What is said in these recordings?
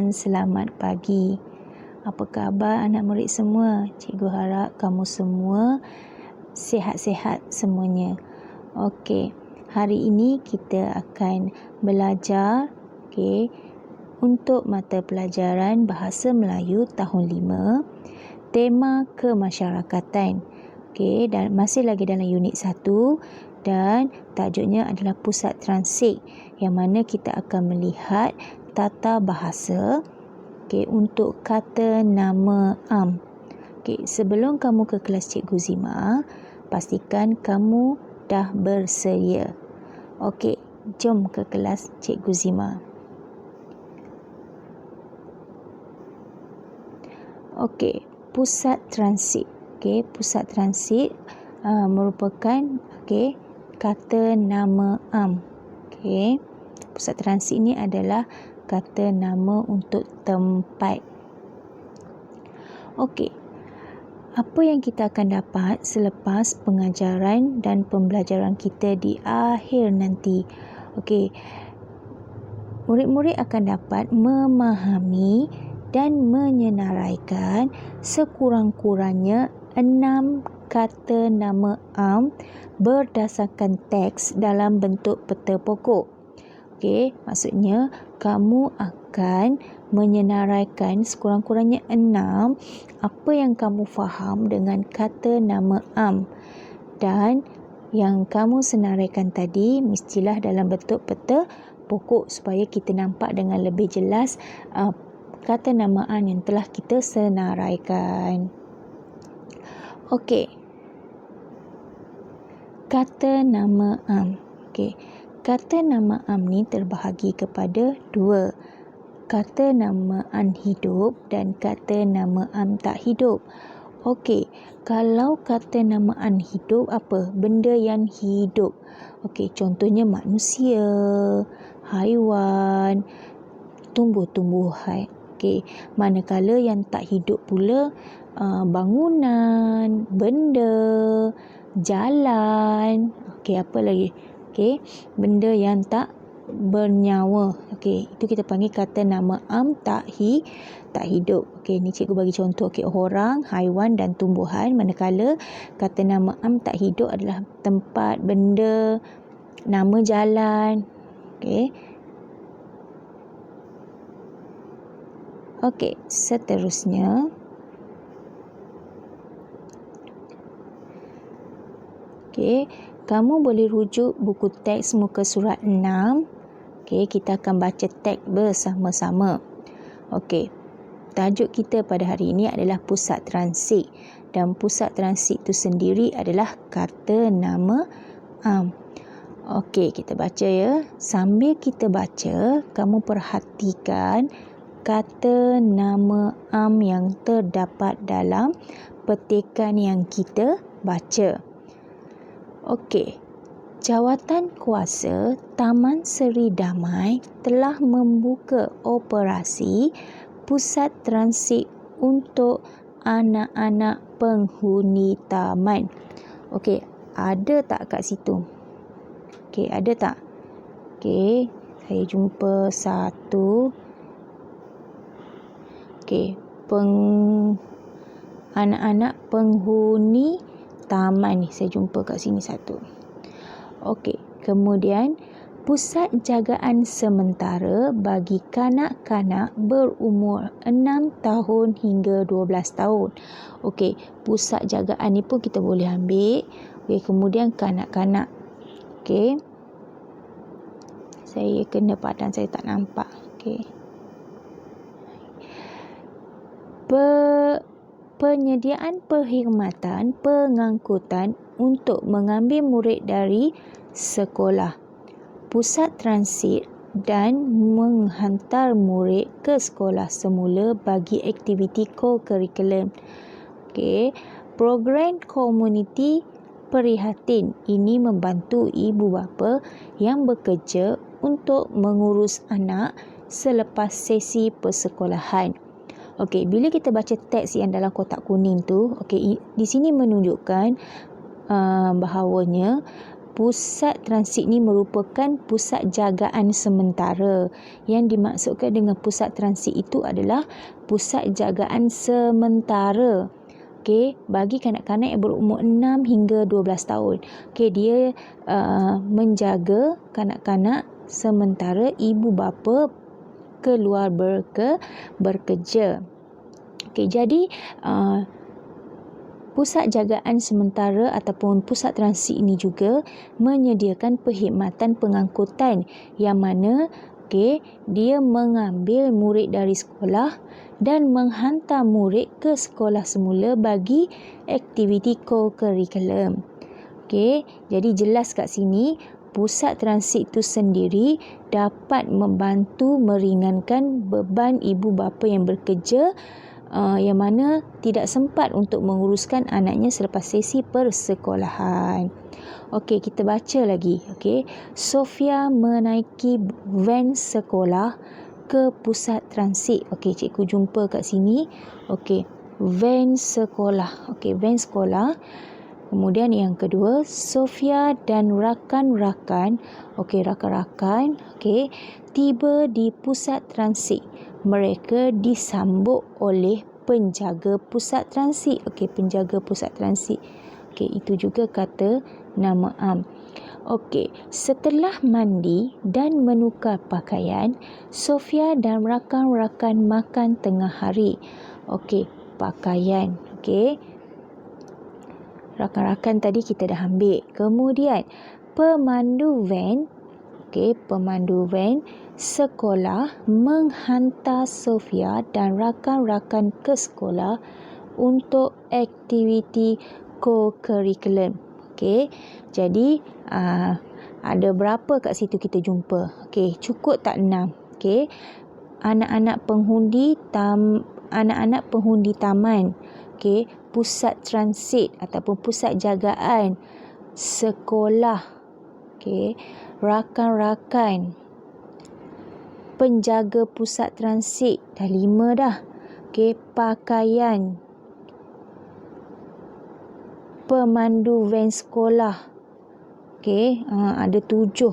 dan selamat pagi. Apa khabar anak murid semua? Cikgu harap kamu semua sihat-sihat semuanya. Okey, hari ini kita akan belajar untuk mata pelajaran Bahasa Melayu tahun 5, tema kemasyarakatan. Dan masih lagi dalam unit 1 dan tajuknya adalah pusat transit, yang mana kita akan melihat tata bahasa untuk kata nama am. Sebelum kamu ke kelas Cikgu Zima, pastikan kamu dah bersedia. Jom ke kelas Cikgu Zima. Pusat transit. Pusat transit merupakan kata nama am. Pusat transit ni adalah kata nama untuk tempat. Apa yang kita akan dapat selepas pengajaran dan pembelajaran kita di akhir nanti? Murid-murid akan dapat memahami dan menyenaraikan sekurang-kurangnya 6 kata nama am berdasarkan teks dalam bentuk peta pokok. Maksudnya kamu akan menyenaraikan sekurang-kurangnya 6 apa yang kamu faham dengan kata nama am. Dan yang kamu senaraikan tadi mestilah dalam bentuk peta pokok supaya kita nampak dengan lebih jelas kata nama am yang telah kita senaraikan. Kata nama am. Kata nama am ni terbahagi kepada 2. Kata nama am hidup dan kata nama am tak hidup. Kalau kata nama am hidup, apa? Benda yang hidup. Contohnya manusia, haiwan, tumbuh-tumbuhan. Manakala yang tak hidup pula, bangunan, benda, jalan. Apa lagi? Benda yang tak bernyawa. Itu kita panggil kata nama am tak hidup. Ni cikgu bagi contoh. Orang, haiwan dan tumbuhan. Manakala kata nama am tak hidup adalah tempat, benda, nama jalan. Seterusnya kamu boleh rujuk buku teks muka surat 6. Kita akan baca teks bersama-sama. Tajuk kita pada hari ini adalah pusat transit. Dan pusat transit itu sendiri adalah kata nama am. Kita baca ya. Sambil kita baca, kamu perhatikan kata nama am yang terdapat dalam petikan yang kita baca. Jawatan Kuasa Taman Seri Damai telah membuka operasi pusat transit untuk anak-anak penghuni taman. Ada tak kat situ? Ada tak? Saya jumpa satu. Anak-anak penghuni taman ni saya jumpa kat sini satu. Kemudian pusat jagaan sementara bagi kanak-kanak berumur 6 tahun hingga 12 tahun. Pusat jagaan ni pun kita boleh ambil. Kemudian kanak-kanak. Saya kena padan, saya tak nampak. Penyediaan perkhidmatan pengangkutan untuk mengambil murid dari sekolah, pusat transit dan menghantar murid ke sekolah semula bagi aktiviti co-curriculum. Program komuniti prihatin ini membantu ibu bapa yang bekerja untuk mengurus anak selepas sesi persekolahan. Bila kita baca teks yang dalam kotak kuning tu, di sini menunjukkan bahawanya pusat transit ni merupakan pusat jagaan sementara. Yang dimaksudkan dengan pusat transit itu adalah pusat jagaan sementara. Okey, bagi kanak-kanak yang berumur 6 hingga 12 tahun. Okey, dia menjaga kanak-kanak sementara ibu bapa keluar bekerja. Okey, jadi pusat jagaan sementara ataupun pusat transit ini juga menyediakan perkhidmatan pengangkutan yang mana dia mengambil murid dari sekolah dan menghantar murid ke sekolah semula bagi aktiviti co-curriculum. Okey, jadi jelas kat sini pusat transit itu sendiri dapat membantu meringankan beban ibu bapa yang bekerja yang mana tidak sempat untuk menguruskan anaknya selepas sesi persekolahan. Okey, kita baca lagi. Okey, Sofia menaiki van sekolah ke pusat transit. Okey, cikgu jumpa kat sini. Okey, van sekolah. Okey, van sekolah. Kemudian yang kedua, Sofia dan rakan-rakan, tiba di pusat transit. Mereka disambut oleh penjaga pusat transit. Okey, penjaga pusat transit. Okey, itu juga kata nama am. Okey, setelah mandi dan menukar pakaian, Sofia dan rakan-rakan makan tengah hari. Okey, pakaian. Okey, rakan-rakan tadi kita dah ambil. Kemudian pemandu van, pemandu van sekolah menghantar Sofia dan rakan-rakan ke sekolah untuk aktiviti co-curriculum. Okey, jadi ada berapa kat situ kita jumpa? Okey, cukup tak 6? Okey, anak-anak pengundi taman. Okey, pusat transit ataupun pusat jagaan sekolah. Okey, rakan-rakan, penjaga pusat transit, dah 5 dah. Okey, pakaian, pemandu van sekolah. Okey, ada 7.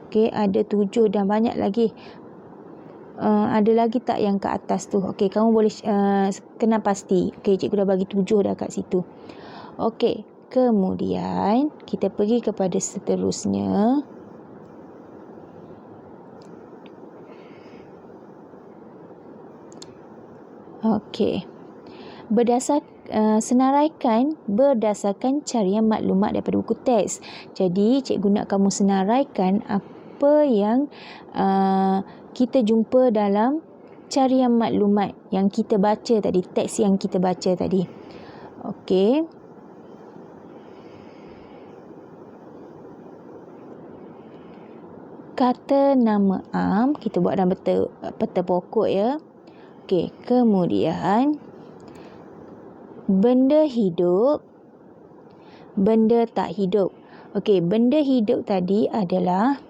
Okey, ada 7 dan banyak lagi. Ada lagi tak yang kat atas tu? Okey, kamu boleh kenal pasti. Okey, cikgu dah bagi 7 dah kat situ. Okey, kemudian kita pergi kepada seterusnya. Okey. Senaraikan berdasarkan carian maklumat daripada buku teks. Jadi, cikgu nak kamu senaraikan apa yang kita jumpa dalam carian maklumat yang kita baca tadi, teks yang kita baca tadi. Okey. Kata nama am, kita buat dalam peta pokok ya. Okey, kemudian benda hidup, benda tak hidup. Okey, benda hidup tadi adalah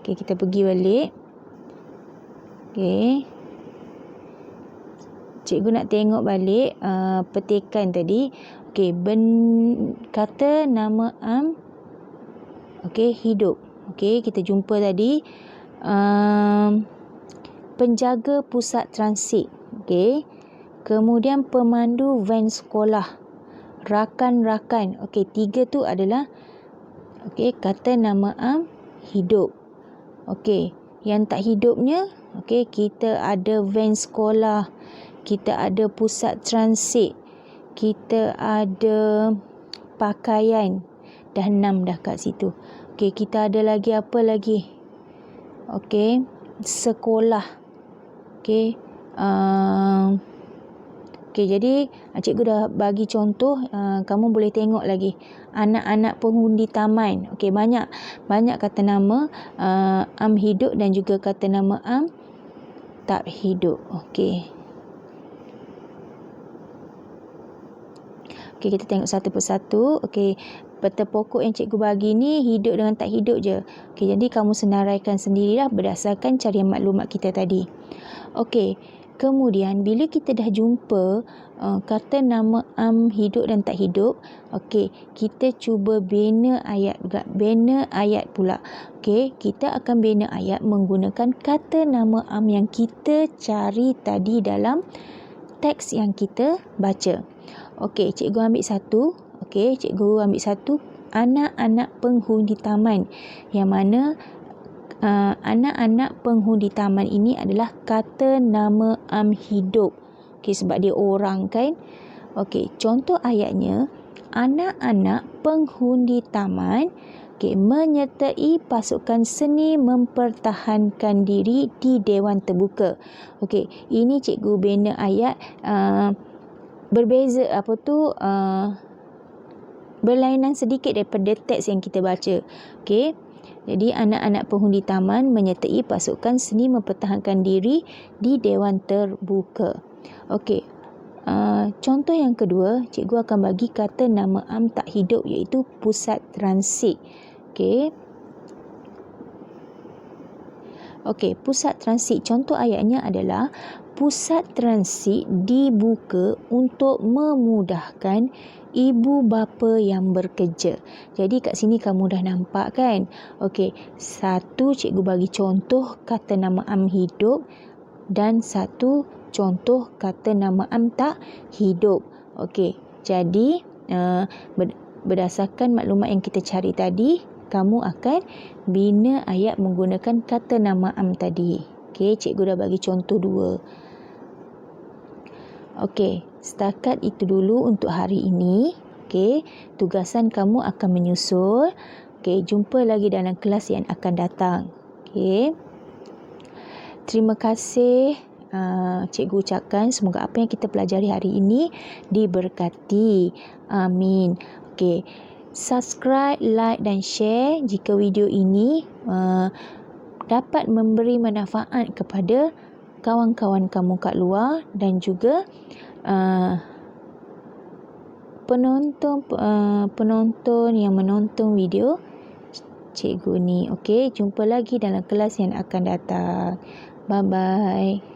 kita pergi balik. Okey. Cikgu nak tengok balik petikan tadi. Okey, kata nama am. Okey, hidup. Okey, kita jumpa tadi penjaga pusat transit. Okey. Kemudian pemandu van sekolah. Rakan-rakan. Okey, 3 tu adalah kata nama am hidup. Okey, yang tak hidupnya, kita ada van sekolah, kita ada pusat transit, kita ada pakaian. Dah 6 dah kat situ. Okey, kita ada lagi apa lagi? Okey, sekolah. Okey, jadi cikgu dah bagi contoh, kamu boleh tengok lagi. Anak-anak pengundi taman. Okey, banyak kata nama am hidup dan juga kata nama am tak hidup. Okey. Okey, kita tengok satu persatu. Okey, peta pokok yang cikgu bagi ni hidup dengan tak hidup je. Okey, jadi kamu senaraikan sendirilah berdasarkan carian maklumat kita tadi. Okey, Kemudian bila kita dah jumpa kata nama am hidup dan tak hidup, okey, kita cuba bina ayat juga. Bina ayat pula. Okey, kita akan bina ayat menggunakan kata nama am yang kita cari tadi dalam teks yang kita baca. Okey, cikgu ambil satu. Okey, cikgu ambil satu. Anak-anak penghuni taman. Yang mana anak-anak penghuni taman ini adalah kata nama am hidup. Okey, sebab dia orang kan. Okey, contoh ayatnya, anak-anak penghuni taman menyertai pasukan seni mempertahankan diri di Dewan Terbuka. Okey, ini cikgu bina ayat berbeza berlainan sedikit daripada teks yang kita baca. Okey. Jadi anak-anak penghuni taman menyertai pasukan seni mempertahankan diri di Dewan Terbuka. Okey. Contoh yang kedua, cikgu akan bagi kata nama am tak hidup iaitu pusat transit. Okey. Okey, pusat transit. Contoh ayatnya adalah pusat transit dibuka untuk memudahkan ibu bapa yang bekerja. Jadi kat sini kamu dah nampak kan? Okey, satu cikgu bagi contoh kata nama am hidup dan satu contoh kata nama am tak hidup. Okey, jadi berdasarkan maklumat yang kita cari tadi, kamu akan bina ayat menggunakan kata nama am tadi. Okey, cikgu dah bagi contoh 2. Okey, setakat itu dulu untuk hari ini. Okey, tugasan kamu akan menyusul. Okey, jumpa lagi dalam kelas yang akan datang. Okey. Terima kasih cikgu ucapkan semoga apa yang kita pelajari hari ini diberkati. Amin. Okey. Subscribe, like dan share jika video ini dapat memberi manfaat kepada kawan-kawan kamu kat luar dan juga penonton yang menonton video cikgu ni. Okey, jumpa lagi dalam kelas yang akan datang. Bye bye.